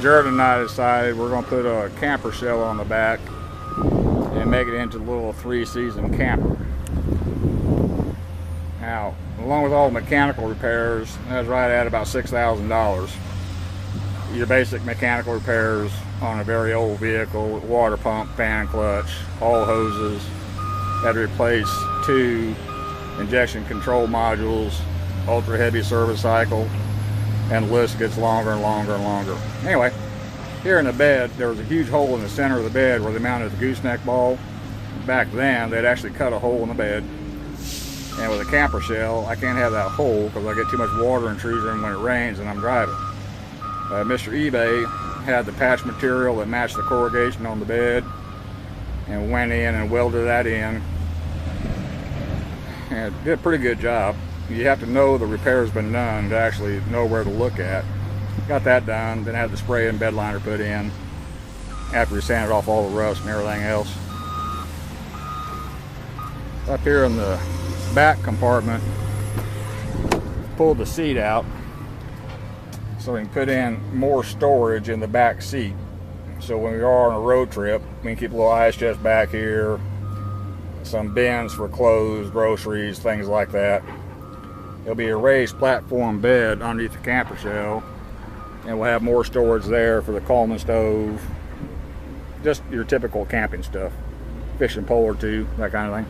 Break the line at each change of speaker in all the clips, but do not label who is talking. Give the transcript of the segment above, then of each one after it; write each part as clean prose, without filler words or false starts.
Jared and I decided we're going to put a camper shell on the back and make it into a little 3-season camper. Now, along with all the mechanical repairs, that's right at about $6,000. Your basic mechanical repairs on a very old vehicle: water pump, fan clutch, all hoses. Had to replace 2 injection control modules, ultra heavy service cycle, and the list gets longer and longer and longer. Anyway, here in the bed, there was a huge hole in the center of the bed where they mounted the gooseneck ball. Back then, they'd actually cut a hole in the bed. And with a camper shell, I can't have that hole because I get too much water intrusion when it rains and I'm driving. Mr. eBay had the patch material that matched the corrugation on the bed, and went in and welded that in. And it did a pretty good job. You have to know the repair's been done to actually know where to look at. Got that done, then had the spray and bed liner put in after we sanded off all the rust and everything else. Up here in the back compartment, pulled the seat out so we can put in more storage in the back seat. So when we are on a road trip, we can keep a little ice chest back here, some bins for clothes, groceries, things like that. There'll be a raised platform bed underneath the camper shell, and we'll have more storage there for the Coleman stove, just your typical camping stuff, fishing pole or 2, that kind of thing.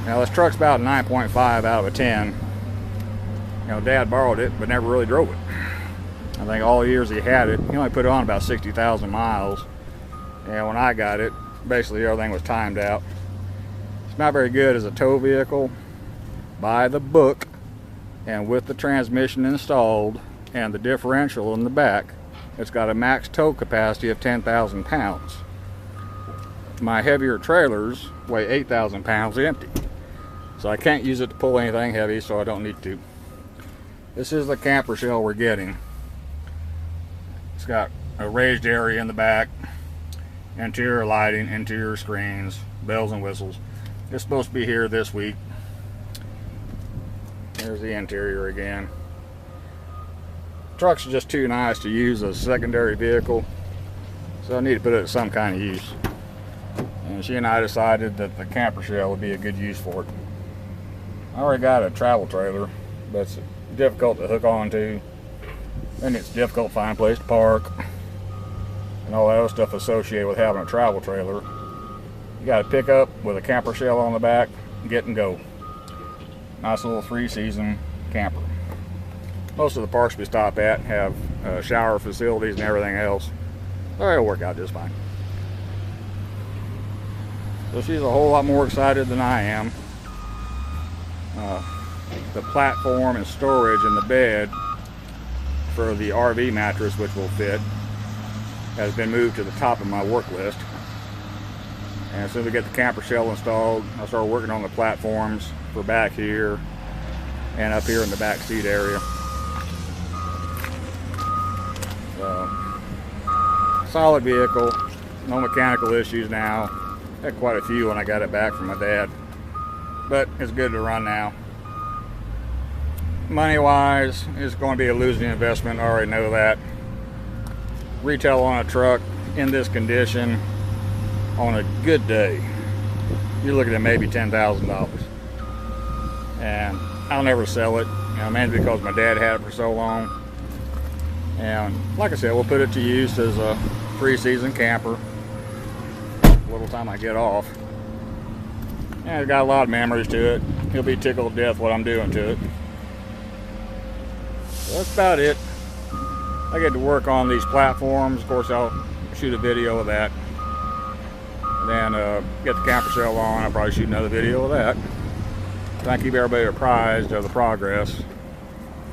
Now this truck's about 9.5 out of a 10. You know, Dad borrowed it, but never really drove it. I think all the years he had it, he only put it on about 60,000 miles. And when I got it, basically everything was timed out. It's not very good as a tow vehicle. By the book, and with the transmission installed and the differential in the back, it's got a max tow capacity of 10,000 pounds. My heavier trailers weigh 8,000 pounds empty. So I can't use it to pull anything heavy, so I don't need to. This is the camper shell we're getting. It's got a raised area in the back, interior lighting, interior screens, bells and whistles. It's supposed to be here this week. There's the interior again. Truck's just too nice to use as a secondary vehicle, so I need to put it to some kind of use. And she and I decided that the camper shell would be a good use for it. I already got a travel trailer, but it's difficult to hook onto, and it's difficult to find a place to park, and all that other stuff associated with having a travel trailer. You got to pick up with a camper shell on the back, get and go. Nice little 3-season camper. Most of the parks we stop at have shower facilities and everything else. So it'll work out just fine. So she's a whole lot more excited than I am. The platform and storage in the bed for the RV mattress, which will fit, has been moved to the top of my work list. And as soon as we get the camper shell installed, I'll start working on the platforms for back here and up here in the back seat area. So, solid vehicle, no mechanical issues now. Had quite a few when I got it back from my dad, but it's good to run now. Money wise, it's going to be a losing investment, I already know that. Retail on a truck in this condition on a good day, you're looking at maybe $10,000. And I'll never sell it, mainly because my dad had it for so long. And like I said, we'll put it to use as a 3-season camper a little time I get off. And it's got a lot of memories to it. He'll be tickled to death what I'm doing to it. So that's about it. I get to work on these platforms. Of course, I'll shoot a video of that. Then get the camper shell on. I'll probably shoot another video of that. Try and keep everybody apprised of the progress.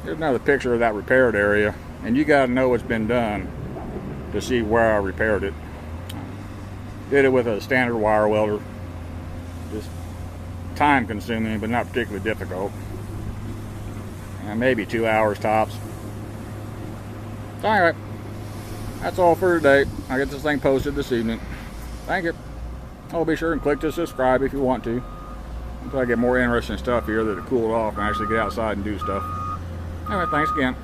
Here's another picture of that repaired area. And you got to know what's been done to see where I repaired it. Did it with a standard wire welder. Just time consuming, but not particularly difficult. And maybe 2 hours tops. Alright, that's all for today. I'll get this thing posted this evening. Thank you. Oh, be sure and click to subscribe if you want to. Until I get more interesting stuff here that'll cool it off and actually get outside and do stuff. Anyway, thanks again.